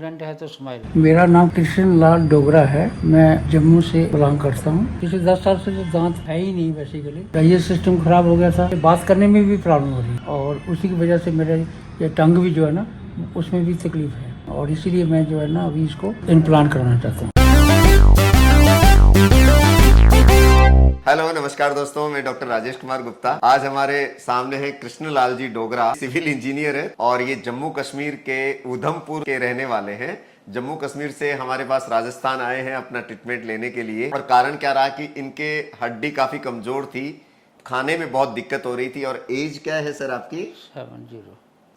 Student है तो smile. मेरा नाम कृष्ण लाल डोगरा है। मैं जम्मू से बिलोंग करता हूँ। पिछले 10 साल से जो दांत है ही नहीं बेसिकली, डाइजेस्ट सिस्टम खराब हो गया था, बात करने में भी प्रॉब्लम हो रही है और उसी की वजह से मेरे ये टंग भी जो है ना उसमें भी तकलीफ है और इसीलिए मैं जो है ना अभी इसको इम्प्लांट कराना चाहता हूँ। हेलो नमस्कार दोस्तों, मैं डॉक्टर राजेश कुमार गुप्ता। आज हमारे सामने है कृष्ण लाल जी डोगरा, सिविल इंजीनियर है और ये जम्मू कश्मीर के उधमपुर के रहने वाले हैं। जम्मू कश्मीर से हमारे पास राजस्थान आए हैं अपना ट्रीटमेंट लेने के लिए। और कारण क्या रहा कि इनके हड्डी काफी कमजोर थी, खाने में बहुत दिक्कत हो रही थी। और एज क्या है सर आपकी?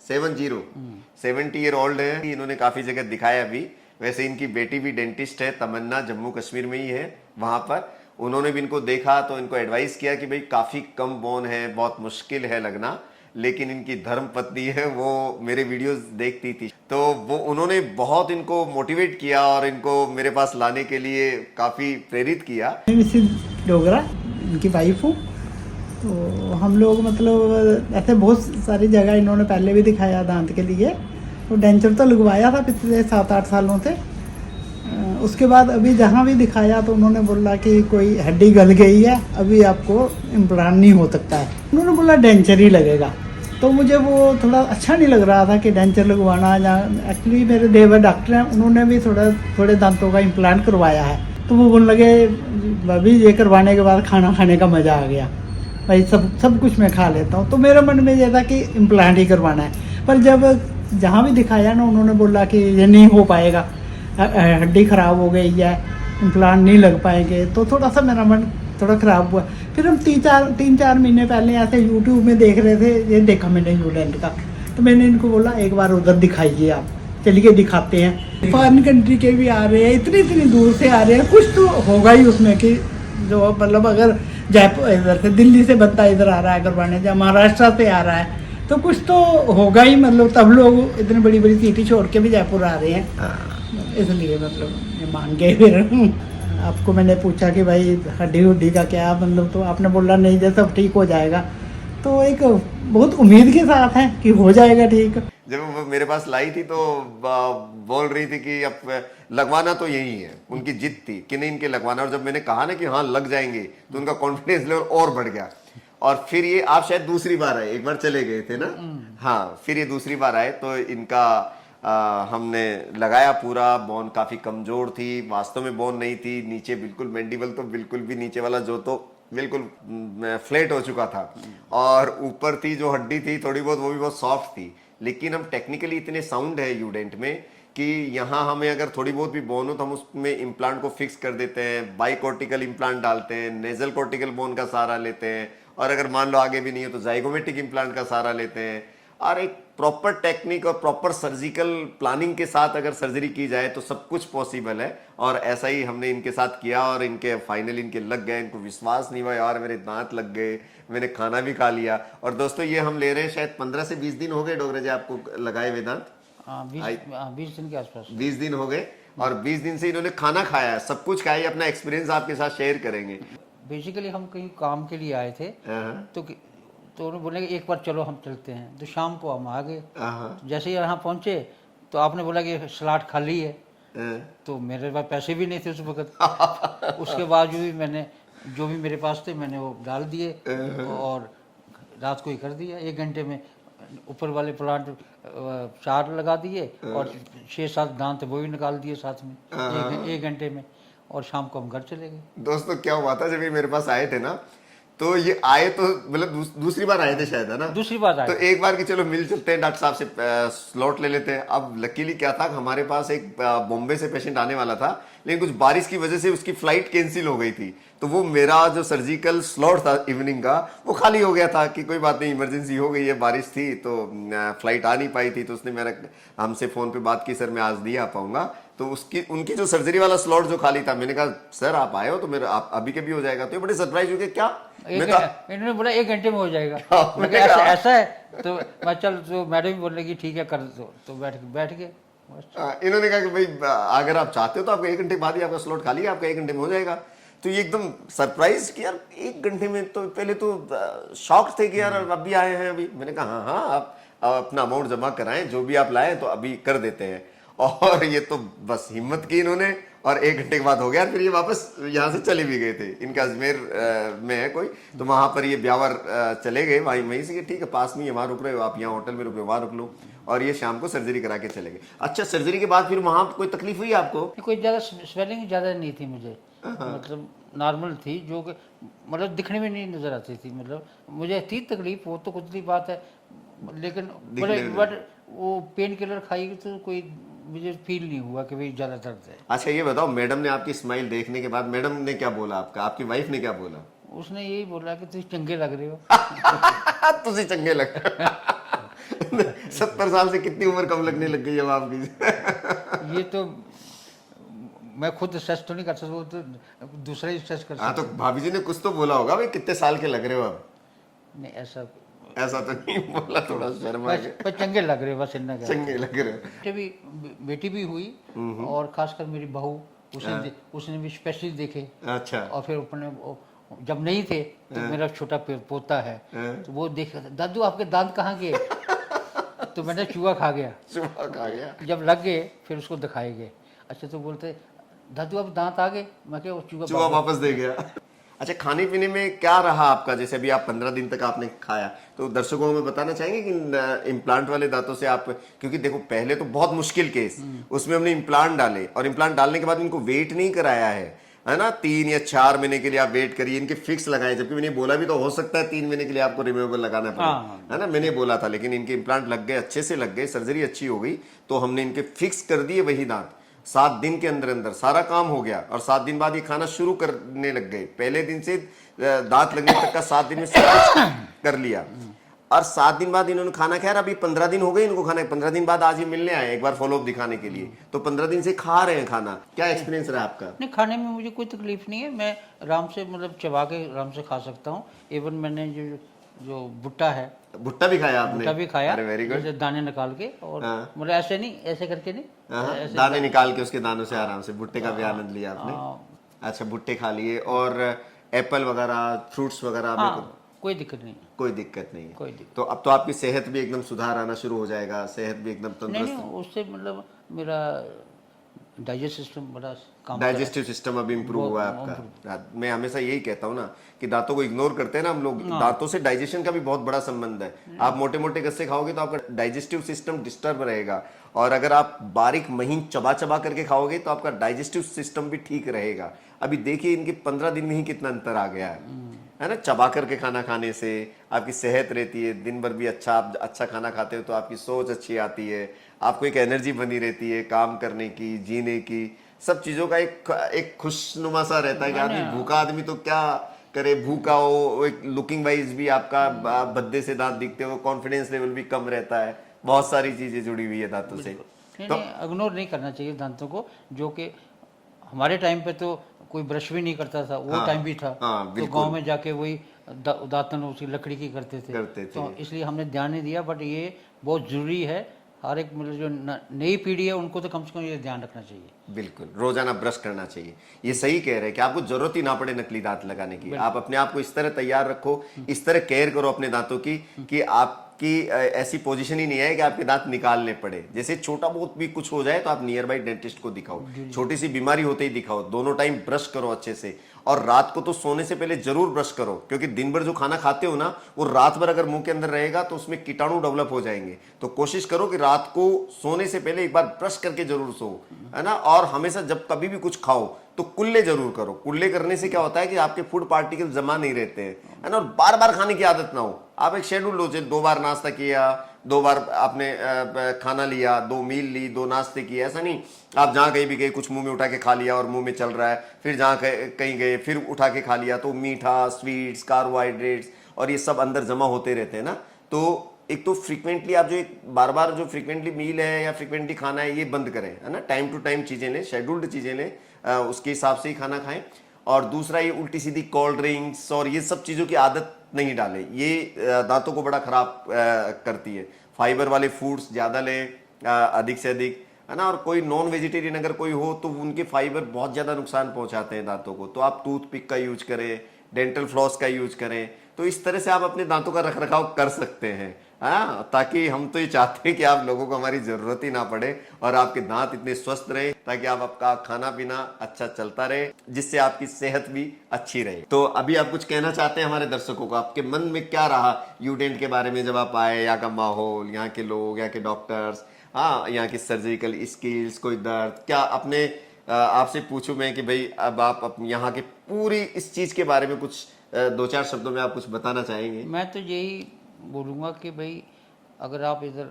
70 ईयर ओल्ड है। इन्होंने काफी जगह दिखाया अभी। वैसे इनकी बेटी भी डेंटिस्ट है, तमन्ना, जम्मू कश्मीर में ही है। वहां पर उन्होंने भी इनको देखा तो इनको एडवाइस किया कि भाई काफी कम बोन है, बहुत मुश्किल है लगना। लेकिन इनकी धर्म पत्नी है, वो मेरे वीडियोस देखती थी तो वो उन्होंने बहुत इनको मोटिवेट किया और इनको मेरे पास लाने के लिए काफी प्रेरित किया। मिसेस डोगरा इनकी वाइफ हूँ। तो हम लोग मतलब ऐसे बहुत सारी जगह इन्होंने पहले भी दिखाया दांत के लिए। तो डेंचर तो लगवाया था पिछले 7-8 सालों से। उसके बाद अभी जहाँ भी दिखाया तो उन्होंने बोला कि कोई हड्डी गल गई है, अभी आपको इम्प्लांट नहीं हो सकता है। उन्होंने बोला डेंचर ही लगेगा। तो मुझे वो थोड़ा अच्छा नहीं लग रहा था कि डेंचर लगवाना। या एक्चुअली मेरे देवर डॉक्टर हैं, उन्होंने भी थोड़े दांतों का इम्प्लांट करवाया है। तो वो बोलने लगे अभी ये करवाने के बाद खाना खाने का मज़ा आ गया, भाई सब कुछ मैं खा लेता हूँ। तो मेरे मन में ये था कि इम्प्लांट ही करवाना है। पर जब जहाँ भी दिखाया ना उन्होंने बोला कि ये नहीं हो पाएगा, हड्डी ख़राब हो गई है, इम्प्लांट नहीं लग पाएंगे। तो थोड़ा सा मेरा मन थोड़ा ख़राब हुआ। फिर हम 3-4 महीने पहले ऐसे यूट्यूब में देख रहे थे, ये देखा मैंने यूडेंट का। तो मैंने इनको बोला एक बार उधर दिखाइए, आप चलिए दिखाते हैं। फॉरेन कंट्री के भी आ रहे हैं, इतनी दूर से आ रहे हैं। कुछ तो होगा ही उसमें कि जो मतलब अगर जयपुर इधर से दिल्ली से बंदा इधर आ रहा है करवाने, या महाराष्ट्र से आ रहा है तो कुछ तो होगा ही। मतलब तब लोग इतनी बड़ी बड़ी सिटी छोड़ के भी जयपुर आ रहे हैं, इसलिए मतलब ये मान गए। फिर आपको मैंने पूछा कि भाई हड्डी का क्या मतलब, तो आपने बोला नहीं जैसा सब ठीक हो जाएगा। तो एक बहुत उम्मीद के साथ है कि हो जाएगा ठीक। जब वो मेरे पास लाई थी तो बोल रही थी कि अब लगवाना तो यही है, उनकी जिद थी कि नहीं इनके लगवाना। और जब मैंने कहा ना कि हाँ लग जाएंगे तो उनका कॉन्फिडेंस लेवल और बढ़ गया। और फिर ये आप शायद दूसरी बार आए, एक बार चले गए थे ना, हाँ फिर ये दूसरी बार आए तो इनका हमने लगाया पूरा। बोन काफी कमजोर थी, वास्तव में बोन नहीं थी नीचे, बिल्कुल मैंडिबल तो बिल्कुल भी नीचे वाला जो तो बिल्कुल फ्लैट हो चुका था। और ऊपर थी जो हड्डी थी थोड़ी बहुत, वो भी बहुत सॉफ्ट थी। लेकिन हम टेक्निकली इतने साउंड है यूडेंट में कि यहाँ हमें अगर थोड़ी बहुत भी बोन हो तो हम उसमें इम्प्लांट को फिक्स कर देते हैं, बाइकॉर्टिकल इम्प्लांट डालते हैं, नेजल कॉर्टिकल बोन का सहारा लेते हैं, और अगर मान लो आगे भी नहीं है तो जाइगोमेटिक इम्प्लांट का सहारा लेते हैं। और एक प्रॉपर टेक्निक और प्रॉपर सर्जिकल प्लानिंग के साथ अगर सर्जरी की जाए तो सब कुछ पॉसिबल है। और ऐसा ही हमने इनके साथ किया और इनके फाइनली इनके लग गए। इनको विश्वास नहीं हुआ यार मेरे दांत लग गए, मैंने खाना भी खा लिया। और दोस्तों ये हम ले रहे हैं शायद 15 से 20 दिन हो गए डोगरे जी आपको लगाए हुए दांत? 20 दिन के आसपास। 20 दिन हो गए और 20 दिन से इन्होंने खाना खाया है, सब कुछ खाया। अपना एक्सपीरियंस आपके साथ शेयर करेंगे। बेसिकली हम कहीं काम के लिए आए थे तो उन्होंने बोले कि एक बार चलो हम चलते हैं। तो शाम को हम आ गए। जैसे ही यहाँ पहुँचे तो आपने बोला कि सलाद खाली है। तो मेरे पास पैसे भी नहीं थे उस वक्त। उसके बावजूद भी मैंने जो भी मेरे पास थे मैंने वो डाल दिए और रात को ही कर दिया। 1 घंटे में ऊपर वाले प्लांट 4 लगा दिए और 6-7 दांत वो भी निकाल दिए साथ में 1 घंटे में। और शाम को हम घर चले गए। दोस्तों क्या हुआ था, जब ये मेरे पास आए थे ना तो ये आए तो मतलब दूसरी बार आए थे शायद, है ना? दूसरी बार आए तो एक बार कि चलो मिल चलते हैं, डॉक्टर साहब से स्लॉट ले लेते हैं। अब लकीली क्या था, हमारे पास एक बॉम्बे से पेशेंट आने वाला था, लेकिन कुछ बारिश की वजह से उसकी फ्लाइट कैंसिल हो गई थी। तो वो मेरा जो सर्जिकल स्लॉट था इवनिंग का वो खाली हो गया था कि कोई बात नहीं, इमरजेंसी हो गई है, बारिश थी तो फ्लाइट आ नहीं पाई थी। तो उसने मेरा हमसे फोन पे बात की, सर मैं आज नहीं आ पाऊंगा। तो उनकी जो सर्जरी वाला स्लॉट जो खाली था, मैंने कहा सर आप आए हो तो मेरा आप अभी के भी हो जाएगा। तो ये बड़े सरप्राइज हो गए, क्या? इन्होंने बोला 1 घंटे में हो जाएगा। ऐसा है तो मैं चल, तो मैडम बोलने की ठीक है कर दो। तो बैठ गए। इन्होंने कहा कि भाई अगर आप चाहते हो तो आपका 1 घंटे बाद ही आपका स्लॉट खाली है, आपका 1 घंटे में हो जाएगा। तो ये एकदम सरप्राइज कि यार 1 घंटे में। तो पहले तो शॉक थे कि यार अभी आए हैं अभी। मैंने कहा हाँ आप अपना अमाउंट जमा कराएं, जो भी आप लाए तो अभी कर देते हैं। और ये तो बस हिम्मत की इन्होंने, और 1 घंटे के बाद हो गया। फिर ये वापस यहाँ से चले भी गए थे। इनका अजमेर में है कोई, तो वहां पर ये ब्यावर चले गए, वहीं से ठीक है पास में, वहां रुक रहे हो आप, यहाँ होटल में रुक रहे हो, वहां रुक लो। और ये शाम को सर्जरी करा के चले गए। अच्छा, सर्जरी के बाद फिर वहां कोई तकलीफ हुई आपको? कोई ज़्यादा स्वेलिंग ज़्यादा नहीं थी मुझे, मतलब नॉर्मल थी, जो कि मतलब दिखने में नहीं नज़र आती थी। मतलब मुझे थी तकलीफ, वो तो कुछ बात है, लेकिन बट वो पेन किलर खाई तो कोई मुझे फील नहीं हुआ कि भाई ज़्यादा दर्द है। अच्छा ये बताओ, मैडम ने आपकी स्माइल देखने के बाद मैडम ने क्या बोला आपका, आपकी वाइफ ने क्या बोला? उसने यही बोला कि तुम चंगे लग रहे हो। तुझे चंगे लग 70 साल से कितनी उम्र कम लगने लग गई अब आपकी? ये तो मैं खुद स्ट्रेस तो नहीं कर सकता, वो तो दूसरा ही स्ट्रेस कर सकता। हाँ, तो भाभी जी ने कुछ तो बोला होगा भाई कितने साल के लग रहे हो अब? नहीं, ऐसा तो नहीं बोला, थोड़ा शर्मा के। पर चंगे लग रहे हो, बस इतना। चंगे लग रहे हो। बेटी भी हुई, और खासकर मेरी बहू, उसने भी स्पेशली देखे। अच्छा। और फिर अपने जब नहीं थे तो मेरा छोटा पोता है, तो वो देख रहा था, दादू आपके दांत कहाँ गए? तो मैंने चूहा खा गया। चूहा खा गया। जब लग गए फिर उसको दिखाए गए। अच्छा, तो बोलते दादू अब दांत आ गए, मैं क्या, चूहा वापस दे गया। अच्छा, खाने पीने में क्या रहा आपका? जैसे अभी आप 15 दिन तक आपने खाया, तो दर्शकों को हमें बताना चाहेंगे कि इम्प्लांट वाले दांतों से आप, क्योंकि देखो पहले तो बहुत मुश्किल केस, उसमें हमने इम्प्लांट डाले, और इम्प्लांट डालने के बाद इनको वेट नहीं कराया है ना, 3 या 4 महीने के लिए आप वेट करिए, इनके फिक्स लगाए। जबकि मैंने बोला भी तो हो सकता है 3 महीने के लिए आपको रिमूवेबल लगाना पड़े, है ना, मैंने बोला था, लेकिन इनके इम्प्लांट लग गए, अच्छे से लग गए, सर्जरी अच्छी हो गई, तो हमने इनके फिक्स कर दिए वही दांत। 7 दिन के अंदर अंदर सारा काम हो गया, और 7 दिन बाद ये खाना शुरू करने लग गए। पहले दिन से दांत लगने तक का 7 दिन में सब कुछ कर लिया, और 7 दिन बाद इन्होंने खाना खाया। अभी 15 दिन हो गए इनको खाना, 15 दिन बाद आज ये मिलने आए एक बार फॉलोअप दिखाने के लिए, तो 15 दिन से खा रहे हैं खाना। क्या एक्सपीरियंस रहा आपका? नहीं, खाने में मुझे कोई तकलीफ नहीं है, मैं आराम से, मतलब चबा के आराम से खा सकता हूँ। इवन मैंने जो भुट्टा है, भुट्टा भी खाया आपने? भुट्टा भी खाया, अरे वेरी गुड। जैसे दाने निकाल के, और मतलब ऐसे नहीं, ऐसे करके नहीं, ऐसे दाने निकाल के उसके दानों से आराम से भुट्टे का भी आनंद लिया आपने? अच्छा, भुट्टे खा लिए। और एप्पल वगैरह, फ्रूट्स वगैरह? कोई दिक्कत नहीं, कोई दिक्कत नहीं है। कोई दिक्कत। तो अब तो आपकी सेहत भी एकदम सुधार आना शुरू हो जाएगा, सेहत भी एकदम नहीं, तंदुरुस्त। उससे मतलब मेरा डाइजेस्ट सिस्टम बड़ा काम, डाइजेस्टिव सिस्टम अभी इंप्रूव हुआ है आपका। मैं हमेशा यही कहता हूँ ना कि दांतों को इग्नोर करते हैं ना हम लोग, दांतों से डाइजेशन का भी बहुत बड़ा संबंध है। आप मोटे मोटे गस्से खाओगे तो आपका डाइजेस्टिव सिस्टम डिस्टर्ब रहेगा, और अगर आप बारीक महीन चबा चबा करके खाओगे तो आपका डाइजेस्टिव सिस्टम भी ठीक रहेगा। अभी देखिए इनके 15 दिन में ही कितना अंतर आ गया है ना। चबा करके खाना खाने से आपकी सेहत रहती है, दिन भर भी आप अच्छा खाना खाते हो तो आपकी सोच अच्छी आती है, आपको एक एनर्जी बनी रहती है काम करने की, जीने की, सब चीज़ों का एक खुशनुमा सा रहता है कि आदमी, भूखा आदमी तो क्या करे, भूखा हो, एक लुकिंग वाइज भी आपका भद्दे से दांत दिखते हो, कॉन्फिडेंस लेवल भी कम रहता है, बहुत सारी चीज़ें जुड़ी हुई है दांतों से। तो इग्नोर नहीं करना चाहिए दांतों को, जो कि हमारे टाइम पे तो कोई ब्रश भी नहीं करता था, वो टाइम भी था। तो गांव में जाके वही दातन उसकी लकड़ी की करते थे। तो इसलिए हमने ध्यान नहीं दिया, बट ये बहुत जरूरी है। हर एक मतलब जो नई पीढ़ी है उनको तो कम से कम ये ध्यान रखना चाहिए। बिल्कुल, रोजाना ब्रश करना चाहिए। ये सही कह रहे हैं कि आपको जरूरत ही ना पड़े नकली दांत लगाने की। आप अपने आप को इस तरह तैयार रखो, इस तरह केयर करो अपने दांतों की कि आपकी ऐसी पोजीशन ही नहीं है कि आपके दांत निकालने पड़े। जैसे छोटा बहुत भी कुछ हो जाए तो आप नियर बाई डेंटिस्ट को दिखाओ, छोटी सी बीमारी होते ही दिखाओ, दोनों टाइम ब्रश करो अच्छे से, और रात को तो सोने से पहले जरूर ब्रश करो, क्योंकि दिन भर जो खाना खाते हो ना वो रात भर अगर मुंह के अंदर रहेगा तो उसमें कीटाणु डेवलप हो जाएंगे। तो कोशिश करो कि रात को सोने से पहले एक बार ब्रश करके जरूर सो, है ना। और हमेशा जब कभी भी कुछ खाओ तो कुल्ले जरूर करो। कुल्ले करने से क्या होता है कि आपके फूड पार्टिकल जमा नहीं रहते हैं, है ना, और बार बार खाने की आदत ना हो। आप एक शेड्यूल लो, 2 बार नाश्ता किया, 2 बार आपने खाना लिया, 2 मील ली, 2 नाश्ते किए, ऐसा नहीं आप जहाँ कहीं भी गए कुछ मुंह में उठा के खा लिया और मुंह में चल रहा है, फिर जहाँ कहीं गए फिर उठा के खा लिया, तो मीठा, स्वीट्स, कार्बोहाइड्रेट्स और ये सब अंदर जमा होते रहते हैं ना। तो एक तो फ्रीक्वेंटली आप जो बार बार जो फ्रीक्वेंटली मील है या फ्रीक्वेंटली खाना है ये बंद करें, है ना। टाइम टू टाइम चीज़ें लें, शेड्यूल्ड चीज़ें लें, उसके हिसाब से ही खाना खाएं। और दूसरा, ये उल्टी सीधी कोल्ड ड्रिंक्स और ये सब चीज़ों की आदत नहीं डालें, ये दांतों को बड़ा ख़राब करती है। फाइबर वाले फूड्स ज़्यादा लें अधिक से अधिक, है ना। और कोई नॉन वेजिटेरियन अगर कोई हो तो उनके फाइबर बहुत ज़्यादा नुकसान पहुंचाते हैं दांतों को। तो आप टूथपिक का यूज करें, डेंटल फ्लॉस का यूज करें, तो इस तरह से आप अपने दांतों का रख रखाव कर सकते हैं। हाँ, ताकि हम तो ये चाहते हैं कि आप लोगों को हमारी जरूरत ही ना पड़े और आपके दांत इतने स्वस्थ रहे, ताकि आप आपका खाना पीना अच्छा चलता रहे, जिससे आपकी सेहत भी अच्छी रहे। तो अभी आप कुछ कहना चाहते हैं हमारे दर्शकों को? आपके मन में क्या रहा यूडेंट के बारे में जब आप आए? यहाँ का माहौल, यहाँ के लोग, यहाँ के डॉक्टर्स, हाँ, यहाँ की सर्जिकल स्किल्स, कोई दर्द, क्या अपने आपसे पूछूं मैं कि भाई अब आप यहाँ के पूरी इस चीज के बारे में कुछ दो चार शब्दों में आप कुछ बताना चाहेंगे? मैं तो यही बोलूँगा कि भाई अगर आप इधर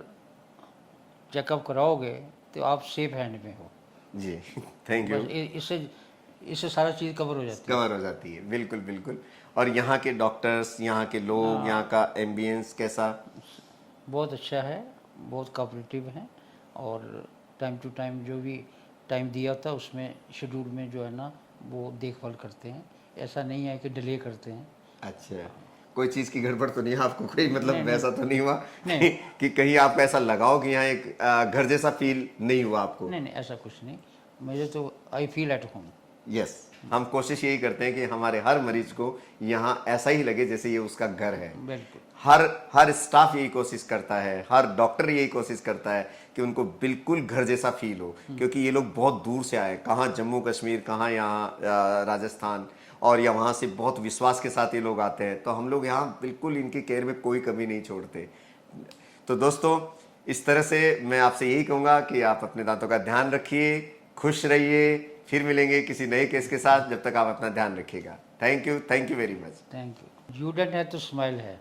चेकअप कराओगे तो आप सेफ हैंड में हो जी, थैंक यू। बस इससे इससे सारा चीज़ कवर हो जाती है। कवर हो जाती है, बिल्कुल बिल्कुल। और यहाँ के डॉक्टर्स, यहाँ के लोग, यहाँ का एम्बियंस कैसा? बहुत अच्छा है, बहुत कोऑपरेटिव हैं और टाइम टू टाइम जो भी टाइम दिया था उसमें शेड्यूल में जो है ना वो देखभाल करते हैं। ऐसा नहीं है कि डिले करते हैं। अच्छा, कोई चीज़ की गड़बड़ तो नहीं है आपको? कोई मतलब नहीं, वैसा तो नहीं हुआ नहीं। कि कहीं आपको ऐसा लगाओ कि यहाँ एक घर जैसा फील नहीं हुआ आपको? नहीं नहीं, ऐसा कुछ नहीं। मुझे तो I feel at home. Yes, हम कोशिश यही करते हैं कि हमारे हर मरीज को यहाँ ऐसा ही लगे जैसे ये उसका घर है। बिल्कुल। हर स्टाफ यही कोशिश करता है, हर डॉक्टर यही कोशिश करता है कि उनको बिल्कुल घर जैसा फील हो, क्योंकि ये लोग बहुत दूर से आए, कहाँ जम्मू कश्मीर, कहाँ यहाँ राजस्थान, और या वहाँ से बहुत विश्वास के साथ ये लोग आते हैं। तो हम लोग यहाँ बिल्कुल इनकी केयर में कोई कमी नहीं छोड़ते। तो दोस्तों, इस तरह से मैं आपसे यही कहूँगा कि आप अपने दांतों का ध्यान रखिए, खुश रहिए। फिर मिलेंगे किसी नए केस के साथ, जब तक आप अपना ध्यान रखिएगा। Thank you very much. Thank you. यूडेंट है तो स्माइल है।